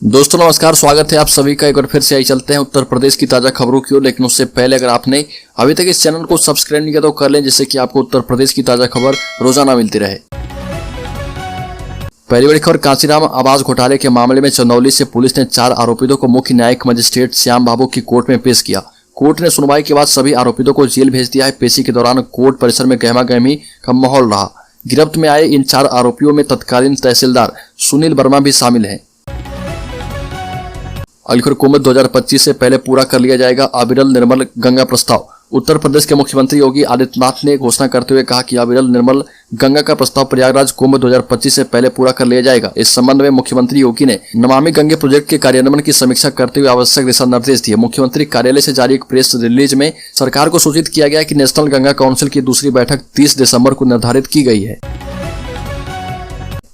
दोस्तों नमस्कार, स्वागत है आप सभी का। एक बार फिर से आई चलते हैं उत्तर प्रदेश की ताजा खबरों की ओर। लेकिन उससे पहले अगर आपने अभी तक इस चैनल को सब्सक्राइब नहीं किया तो कर लें, जिससे कि आपको उत्तर प्रदेश की ताजा खबर रोजाना मिलती रहे। पहली बड़ी खबर, कांचीराम आवास घोटाले के मामले में चंदौली से पुलिस ने 4 आरोपितों को मुख्य न्यायिक मजिस्ट्रेट श्याम बाबू की कोर्ट में पेश किया। कोर्ट ने सुनवाई के बाद सभी आरोपितों को जेल भेज दिया है। पेशी के दौरान कोर्ट परिसर में गहमा-गहमी का माहौल रहा। गिरफ्त में आए इन 4 आरोपियों में तत्कालीन तहसीलदार सुनील वर्मा भी शामिल हैं। अलीखुर कुंभ 2025 से पहले पूरा कर लिया जाएगा अविरल निर्मल गंगा प्रस्ताव। उत्तर प्रदेश के मुख्यमंत्री योगी आदित्यनाथ ने घोषणा करते हुए कहा कि अविरल निर्मल गंगा का प्रस्ताव प्रयागराज कुंभ 2025 से पहले पूरा कर लिया जाएगा। इस संबंध में मुख्यमंत्री योगी ने नमामि गंगे प्रोजेक्ट के कार्यान्वयन की समीक्षा करते हुए आवश्यक दिशा निर्देश दिए। मुख्यमंत्री कार्यालय से जारी एक प्रेस रिलीज में सरकार को सूचित किया गया कि नेशनल गंगा काउंसिल की दूसरी बैठक 30 दिसंबर को निर्धारित की गई है।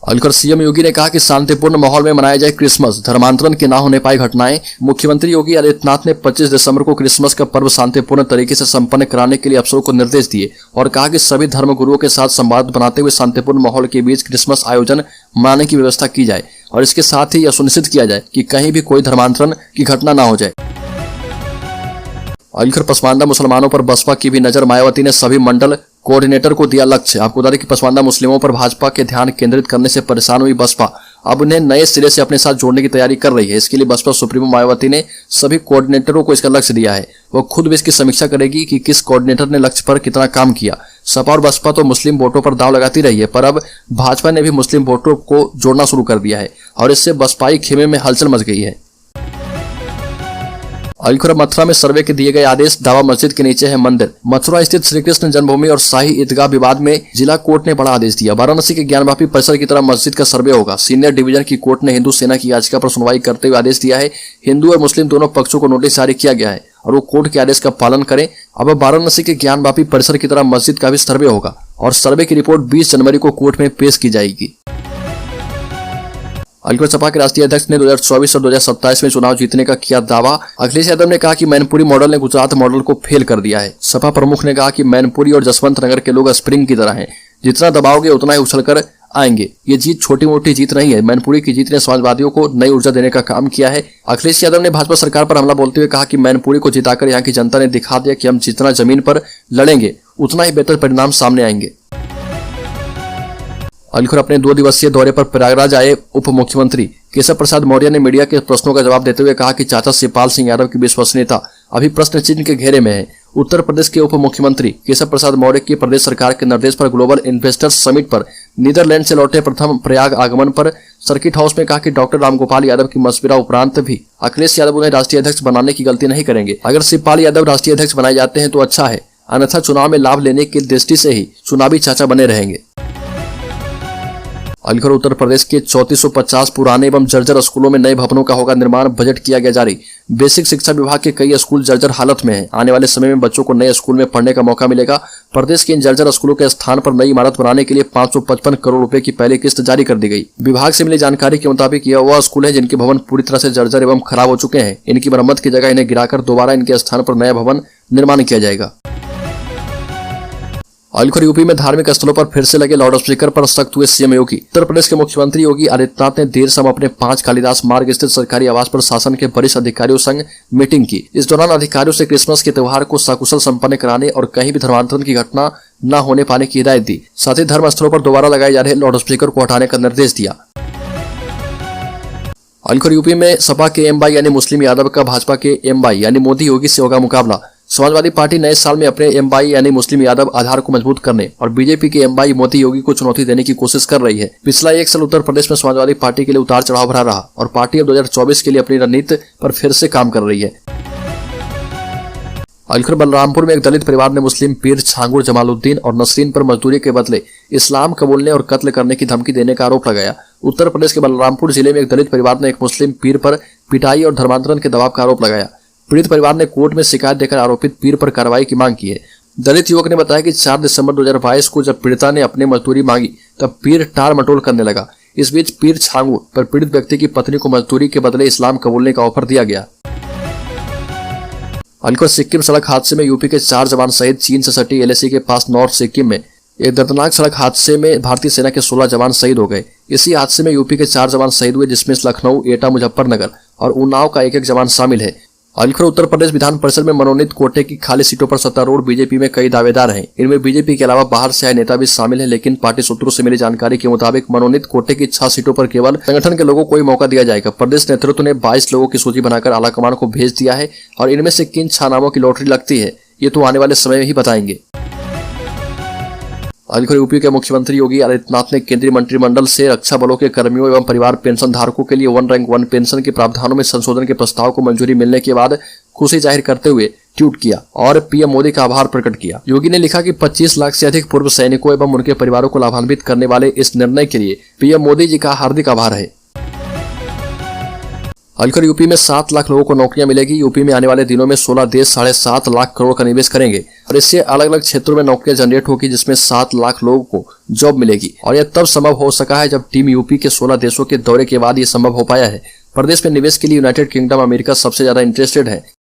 अलकर सीएम योगी ने कहा कि शांतिपूर्ण माहौल में मनाया जाए क्रिसमस, धर्मांतरण की ना होने पाई घटनाएं। मुख्यमंत्री योगी आदित्यनाथ ने 25 दिसंबर को क्रिसमस का पर्व शांतिपूर्ण तरीके से संपन्न कराने के लिए अफसरों को निर्देश दिए और कहा कि सभी धर्म गुरुओं के साथ संवाद बनाते हुए शांतिपूर्ण माहौल के बीच क्रिसमस आयोजन मनाने की व्यवस्था की जाए और इसके साथ ही यह सुनिश्चित किया जाए कि कहीं भी कोई धर्मांतरण की घटना न हो जाए। अलकर पसमानदा मुसलमानों पर बसपा की भी नजर, मायावती ने सभी मंडल कोऑर्डिनेटर को दिया लक्ष्य। आपको बता दें कि पसमानदा मुस्लिमों पर भाजपा के ध्यान केंद्रित करने से परेशान हुई बसपा अब उन्हें नए सिरे से अपने साथ जोड़ने की तैयारी कर रही है। इसके लिए बसपा सुप्रीमो मायावती ने सभी कोऑर्डिनेटरों को इसका लक्ष्य दिया है। वो खुद भी इसकी समीक्षा करेगी कि किस कोऑर्डिनेटर ने लक्ष्य पर कितना काम किया। सपा और बसपा तो मुस्लिम वोटों पर दांव लगाती रही है, पर अब भाजपा ने भी मुस्लिम वोटों को जोड़ना शुरू कर दिया है और इससे बसपाई खेमे में हलचल मच गई है। अलीखुर मथुरा में सर्वे के दिए गए आदेश, दावा मस्जिद के नीचे है मंदिर। मथुरा स्थित श्री कृष्ण जन्मभूमि और शाही ईदगाह विवाद में जिला कोर्ट ने बड़ा आदेश दिया। वाराणसी के ज्ञानवापी परिसर की तरह मस्जिद का सर्वे होगा। सीनियर डिवीजन की कोर्ट ने हिंदू सेना की याचिका पर सुनवाई करते हुए आदेश दिया है। हिंदू और मुस्लिम दोनों पक्षों को नोटिस जारी किया गया है और वो कोर्ट के आदेश का पालन करें। अब वाराणसी के ज्ञानवापी परिसर की तरह मस्जिद का भी सर्वे होगा और सर्वे की रिपोर्ट 20 जनवरी को कोर्ट में पेश की जाएगी। अलीगढ़ सपा के राष्ट्रीय अध्यक्ष ने 2024 और 2027 में चुनाव जीतने का किया दावा। अखिलेश यादव ने कहा कि मैनपुरी मॉडल ने गुजरात मॉडल को फेल कर दिया है। सपा प्रमुख ने कहा कि मैनपुरी और जसवंत नगर के लोग स्प्रिंग की तरह हैं, जितना दबाओगे उतना ही उछलकर आएंगे। ये जीत छोटी मोटी जीत नहीं है। मैनपुरी की जीत ने समाजवादियों को नई ऊर्जा देने का काम किया है। अखिलेश यादव ने भाजपा सरकार पर हमला बोलते हुए कहा कि मैनपुरी को जिताकर यहाँ की जनता ने दिखा दिया कि हम जितना जमीन पर लड़ेंगे उतना ही बेहतर परिणाम सामने आएंगे। अलीखुर अपने 2 दिवसीय दौरे पर प्रयागराज आए उप मुख्यमंत्री केशव प्रसाद मौर्य ने मीडिया के प्रश्नों का जवाब देते हुए कहा कि चाचा शिवपाल सिंह यादव की विश्वसनीयता अभी प्रश्न चिन्ह के घेरे में है। उत्तर प्रदेश के उप मुख्यमंत्री केशव प्रसाद मौर्य की प्रदेश सरकार के निर्देश पर ग्लोबल इन्वेस्टर्स समिट पर नीदरलैंड से लौटे प्रथम प्रयाग आगमन पर सर्किट हाउस में कहा कि डॉक्टर रामगोपाल यादव की मशविरा उपरांत भी अखिलेश यादव उन्हें राष्ट्रीय अध्यक्ष बनाने की गलती नहीं करेंगे। अगर शिवपाल यादव राष्ट्रीय अध्यक्ष बनाए जाते हैं तो अच्छा है, अन्यथा चुनाव में लाभ लेने की दृष्टि से ही चुनावी चाचा बने रहेंगे। अलीगढ़ उत्तर प्रदेश के 3450 पुराने एवं जर्जर स्कूलों में नए भवनों का होगा निर्माण, बजट किया गया जारी। बेसिक शिक्षा विभाग के कई स्कूल जर्जर हालत में हैं। आने वाले समय में बच्चों को नए स्कूल में पढ़ने का मौका मिलेगा। प्रदेश के इन जर्जर स्कूलों के स्थान पर नई इमारत बनाने के लिए 555 करोड़ रुपए की पहली किस्त जारी कर दी गई। विभाग से मिली जानकारी के मुताबिक यह वह स्कूल है जिनके भवन पूरी तरह से जर्जर एवं खराब हो चुके हैं। इनकी मरम्मत की जगह इन्हें गिराकर दोबारा इनके स्थान पर नया भवन निर्माण किया जाएगा। अलीगढ़ यूपी में धार्मिक स्थलों पर फिर से लगे लाउडस्पीकर पर सख्त हुए सीएम योगी। उत्तर प्रदेश के मुख्यमंत्री योगी आदित्यनाथ ने देर शाम अपने 5 कालिदास मार्ग स्थित सरकारी आवास पर शासन के वरिष्ठ अधिकारियों संग मीटिंग की। इस दौरान अधिकारियों से क्रिसमस के त्योहार को सकुशल संपन्न कराने और कहीं भी धर्मांतरण की घटना न होने पाने की हिदायत दी। साथ ही धर्म स्थलों पर दोबारा लगाए जा रहे लाउडस्पीकर को हटाने का निर्देश दिया। अलीगढ़ यूपी में सपा के एम वाई यानी मुस्लिम यादव का भाजपा के एम वाई यानी मोदी योगी से होगा मुकाबला। समाजवादी पार्टी नए साल में अपने एम वाई यानी मुस्लिम यादव आधार को मजबूत करने और बीजेपी के एम वाई मोदी योगी को चुनौती देने की कोशिश कर रही है। पिछला 1 साल उत्तर प्रदेश में समाजवादी पार्टी के लिए उतार चढ़ाव भरा रहा और पार्टी अब 2024 के लिए अपनी रणनीति पर फिर से काम कर रही है। अलीगढ़ बलरामपुर में एक दलित परिवार ने मुस्लिम पीर छांगुर जमालुद्दीन और नसरीन पर मजदूरी के बदले इस्लाम कबूलने और कत्ल करने की धमकी देने का आरोप लगाया। उत्तर प्रदेश के बलरामपुर जिले में एक दलित परिवार ने एक मुस्लिम पीर पर पिटाई और धर्मांतरण के दबाव का आरोप लगाया। पीड़ित परिवार ने कोर्ट में शिकायत देकर आरोपित पीर पर कार्रवाई की मांग की है। दलित युवक ने बताया कि 4 दिसंबर 2022 को जब पीड़िता ने अपनी मजदूरी मांगी तब पीर टाल मटोल करने लगा। इस बीच पीर छांगू पर पीड़ित व्यक्ति की पत्नी को मजदूरी के बदले इस्लाम कबूलने का ऑफर दिया गया। अलीगढ़ सिक्किम सड़क हादसे में यूपी के 4 जवान सहित चीन से सटी एलएसी के पास नॉर्थ सिक्किम में एक दर्दनाक सड़क हादसे में भारतीय सेना के 16 जवान शहीद हो गए। इसी हादसे में यूपी के 4 जवान शहीद हुए, जिसमें लखनऊ, एटा, मुजफ्फरनगर और उन्नाव का एक जवान शामिल है। अलीगढ़ उत्तर प्रदेश विधान परिषद में मनोनीत कोटे की खाली सीटों पर सत्तारूढ़ बीजेपी में कई दावेदार हैं। इनमें बीजेपी के अलावा बाहर से आए नेता भी शामिल हैं, लेकिन पार्टी सूत्रों से मिली जानकारी के मुताबिक मनोनीत कोटे की 6 सीटों पर केवल संगठन के लोगों को ही मौका दिया जाएगा। प्रदेश नेतृत्व ने 22 लोगों की सूची बनाकर आलाकमान को भेज दिया है और इनमें से किन 6 नामों की लॉटरी लगती है, ये तो आने वाले समय में ही बताएंगे। अलीगढ़ यूपी के मुख्यमंत्री योगी आदित्यनाथ ने केंद्रीय मंत्रिमंडल से रक्षा बलों के कर्मियों एवं परिवार पेंशन धारकों के लिए 1 रैंक 1 पेंशन के प्रावधानों में संशोधन के प्रस्ताव को मंजूरी मिलने के बाद खुशी जाहिर करते हुए ट्वीट किया और पीएम मोदी का आभार प्रकट किया। योगी ने लिखा कि 25 लाख से अधिक पूर्व सैनिकों एवं उनके परिवारों को लाभान्वित करने वाले इस निर्णय के लिए पीएम मोदी जी का हार्दिक आभार है। अलीगढ़ यूपी में 7 लाख लोगों को नौकरियां मिलेगी। यूपी में आने वाले दिनों में 16 देश 7.5 लाख करोड़ का निवेश करेंगे और इससे अलग अलग क्षेत्रों में नौकरियां जनरेट होगी, जिसमें 7 लाख लोगों को जॉब मिलेगी। और यह तब संभव हो सका है जब टीम यूपी के 16 देशों के दौरे के बाद ये संभव हो पाया है। प्रदेश में निवेश के लिए यूनाइटेड किंगडम, अमेरिका सबसे ज्यादा इंटरेस्टेड है।